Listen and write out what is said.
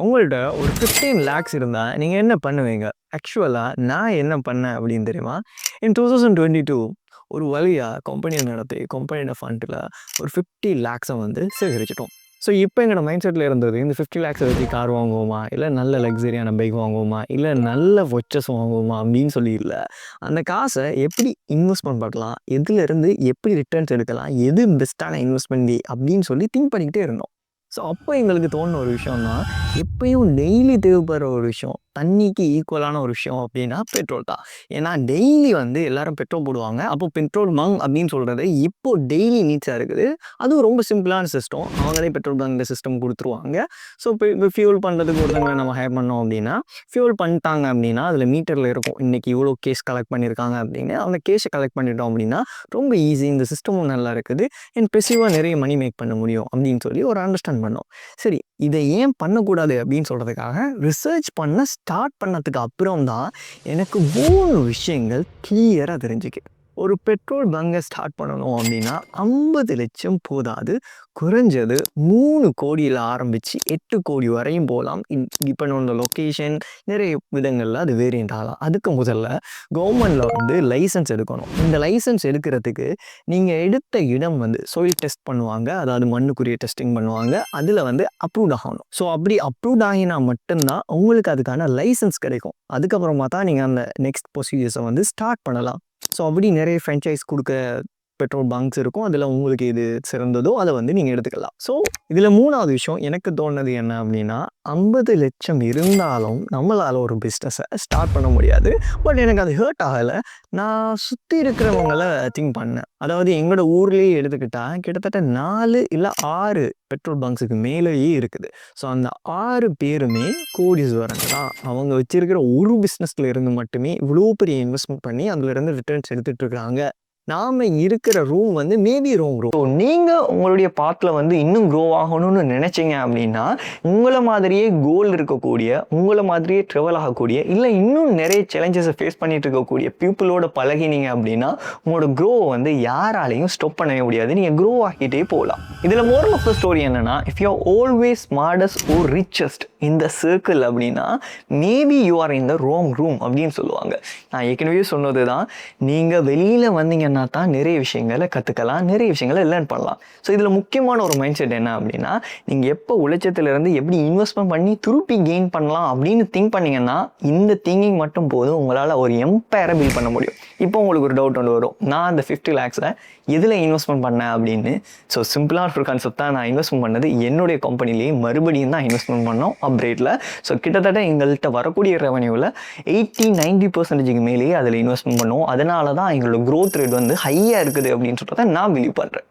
உங்கள்ட்ட ஒரு 15 லேக்ஸ் இருந்தா, நீங்க என்ன பண்ணுவீங்க? ஆக்சுவலா நான் என்ன பண்ணேன் அப்படின்னு தெரியுமா? இன் 2022 ஒரு வழியா கம்பெனிய நடத்தி, கம்பெனியோட ஃபண்ட்ல ஒரு 50 லேக்ஸ வந்து சேகரிச்சுட்டோம். ஸோ, இப்ப எங்களோட மைண்ட் செட்ல இருந்தது, இந்த 50 லேக்ஸ வச்சு கார் வாங்குவோமா? இல்ல நல்ல லக்ஸரியான பைக் வாங்குவோமா? இல்ல நல்ல வாட்சஸ் வாங்குவோமா? அப்படின்னு சொல்லி இல்ல. அந்த காச எப்படி இன்வெஸ்ட்மென்ட் பண்ணலாம்? எதுலருந்து எப்படி ரிட்டர்ன்ஸ் எடுக்கலாம்? எது பெஸ்ட்டான இன்வெஸ்ட்மென்ட் அப்படின்னு சொல்லி திங்க் பண்ணிக்கிட்டே இருந்தோம். ஸோ, அப்போ எங்களுக்கு தோணுன ஒரு விஷயம் தான், எப்பயும் டெய்லி தேவைப்படுற ஒரு விஷயம், தண்ணிக்கு ஈக்குவலான ஒரு விஷயம் அப்படின்னா பெட்ரோல் தான். ஏன்னா டெய்லி வந்து எல்லாரும் பெட்ரோல் போடுவாங்க. அப்போ பெட்ரோல் பங்க் அப்படின்னு சொல்றது இப்போ டெய்லி நீட்ஸா இருக்குது. அதுவும் ரொம்ப சிம்பிளான சிஸ்டம். அவங்களே பெட்ரோல் பங்க்ல சிஸ்டம் குடுத்துருவாங்க. ஸோ, இப்போ ஃபியூல் பண்றதுக்கு ஒருத்தங்கள நம்ம ஹையர் பண்ணோம் அப்படின்னா, ஃபியூல் பண்ணிட்டாங்க அப்படின்னா, அதில மீட்டர்ல இருக்கும். இன்னைக்கு இவ்வளோ கேஸ் கலெக்ட் பண்ணியிருக்காங்க அப்படின்னு. அந்த கேஸ கலெக்ட் பண்ணிட்டோம் அப்படின்னா, ரொம்ப ஈஸி. இந்த சிஸ்டமும் நல்லா இருக்குது. அண்ட் பெசிவா நிறைய மணி மேக் பண்ண முடியும் அப்படின்னு சொல்லி ஒரு அண்டர்ஸ்டாண்ட் பண்ணோம். சரி, இத ஏன் பண்ணக்கூடாது அப்படின்னு சொல்றதுக்காக ரிசர்ச் பண்ண ஸ்டார்ட் பண்ணதுக்கு அப்புறம் தான் எனக்கு 3 விஷயங்கள் கிளியரா தெரிஞ்சுக்கு. ஒரு பெட்ரோல் பங்க ஸ்டார்ட் பண்ணணும் அப்படின்னா 50,00,000 போதாது. குறைஞ்சது 3,00,00,000ல ஆரம்பிச்சு 8,00,00,000 வரையும் போலாம். டிபெண்ட் ஆன் த லொகேஷன், நிறைய விதங்கள்ல அது வேரியன்ட் ஆகலாம். அதுக்கு முதல்ல கவர்மெண்ட்ல வந்து லைசென்ஸ் எடுக்கணும். இந்த லைசென்ஸ் எடுக்கிறதுக்கு நீங்க எடுத்த இடம் வந்து சாயில் டெஸ்ட் பண்ணுவாங்க. அதாவது மண்ணுக்குரிய டெஸ்டிங் பண்ணுவாங்க. அதுல வந்து அப்ரூவ்ட் ஆகணும். ஸோ, அப்படி அப்ரூவ்ட் ஆகினா மட்டும் தான் உங்களுக்கு அதுக்கான லைசென்ஸ் கிடைக்கும். அதுக்கப்புறமா தான் நீங்க அந்த நெக்ஸ்ட் ப்ரொசீஜர்ஸ வந்து ஸ்டார்ட் பண்ணலாம். ஸோ, அப்படி நிறைய ஃப்ரான்சைஸ் குடுக்க பெட்ரோல் பங்க்ஸ் இருக்கும். அதில உங்களுக்கு எது சிறந்ததோ அத வந்து நீங்க எடுத்துக்கலாம். ஸோ, இதில 3வது விஷயம் எனக்கு தோணுனது என்ன அப்படின்னா, 50,00,000 இருந்தாலும் நம்மளால ஒரு பிசினஸ ஸ்டார்ட் பண்ண முடியாது. பட் எனக்கு அது ஹர்ட் ஆகல. நான் சுத்தி இருக்கிறவங்கள திங்க் பண்ணேன். அதாவது எங்களோட ஊர்லயே எடுத்துக்கிட்டா கிட்டத்தட்ட 4 இல்ல 6 பெட்ரோல் பங்க்ஸுக்கு மேலேயே இருக்குது. ஸோ, அந்த 6 பேருமே கோடீஸ்வரங்க தான். அவங்க வச்சிருக்கிற ஒரு பிசினஸ்ல இருந்து மட்டுமே இவ்வளோ பெரிய இன்வெஸ்ட்மென்ட் பண்ணி அதிலிருந்து ரிட்டர்ன்ஸ் எடுத்துட்டு இருக்காங்க. நாம இருக்கிற ரூம் வந்து மேபி ராங் ரூம். ஸோ, நீங்க உங்களுடைய பாத்ல வந்து இன்னும் க்ரோ ஆகணும்னு நினைச்சீங்க அப்படின்னா, உங்கள மாதிரியே கோல் இருக்கக்கூடிய, உங்கள மாதிரியே ட்ராவல் ஆகக்கூடிய, இல்ல இன்னும் நிறைய சேலஞ்சஸ ஃபேஸ் பண்ணிட்டு இருக்கக்கூடிய பீப்பிளோட பழகினீங்க அப்படின்னா, உங்களோட க்ரோவ வந்து யாராலயும் ஸ்டாப் பண்ணவே முடியாது. நீங்க க்ரோ ஆகிட்டே போகலாம். இதுல மோரல் ஆஃப் த ஸ்டோரி என்னன்னா, if you are always smartest or richest in the circle அப்படின்னா, maybe you are in the wrong room அப்படின்னு சொல்லுவாங்க. நான் ஏற்கனவே சொன்னது தான், நீங்க வெளியில வந்தீங்கன்னா தான் நிறைய விஷயங்களை கற்றுக்கலாம், நிறைய விஷயங்களை லேர்ன் பண்ணலாம். ஸோ, இதில் முக்கியமான ஒரு மைண்ட் செட் என்ன அப்படின்னா, நீங்கள் எப்போ உழைச்சத்துலேருந்து எப்படி இன்வெஸ்ட்மெண்ட் பண்ணி திருப்பி கெயின் பண்ணலாம் அப்படின்னு திங்க் பண்ணிங்கன்னா, இந்த திங்கிங் மட்டும் போதும் உங்களால் ஒரு எம்பையரை பில்ட் பண்ண முடியும். இப்போ உங்களுக்கு ஒரு டவுட் ஒன்று வரும், நான் அந்த 50 லேக்ஸை எதில் இன்வெஸ்ட்மெண்ட் பண்ணேன் அப்படின்னு. ஸோ, சிம்பிளான ஒரு கான்செப்ட் தான். நான் இன்வெஸ்ட்மெண்ட் பண்ணது என்னுடைய கம்பெனிலேயே மறுபடியும் தான் இன்வெஸ்ட்மெண்ட் பண்ணோம் அப்ரேட்டில். ஸோ, கிட்டத்தட்ட எங்கள்கிட்ட வரக்கூடிய ரெவன்யூவில் 80-90% மேலேயே அதில் இன்வெஸ்ட்மெண்ட் பண்ணுவோம். அதனால தான் எங்களோட க்ரோத் ரேட் வந்து ஹையாக இருக்குது அப்படின்னு சொல்கிறத நான் பிலீவ் பண்ணுறேன்.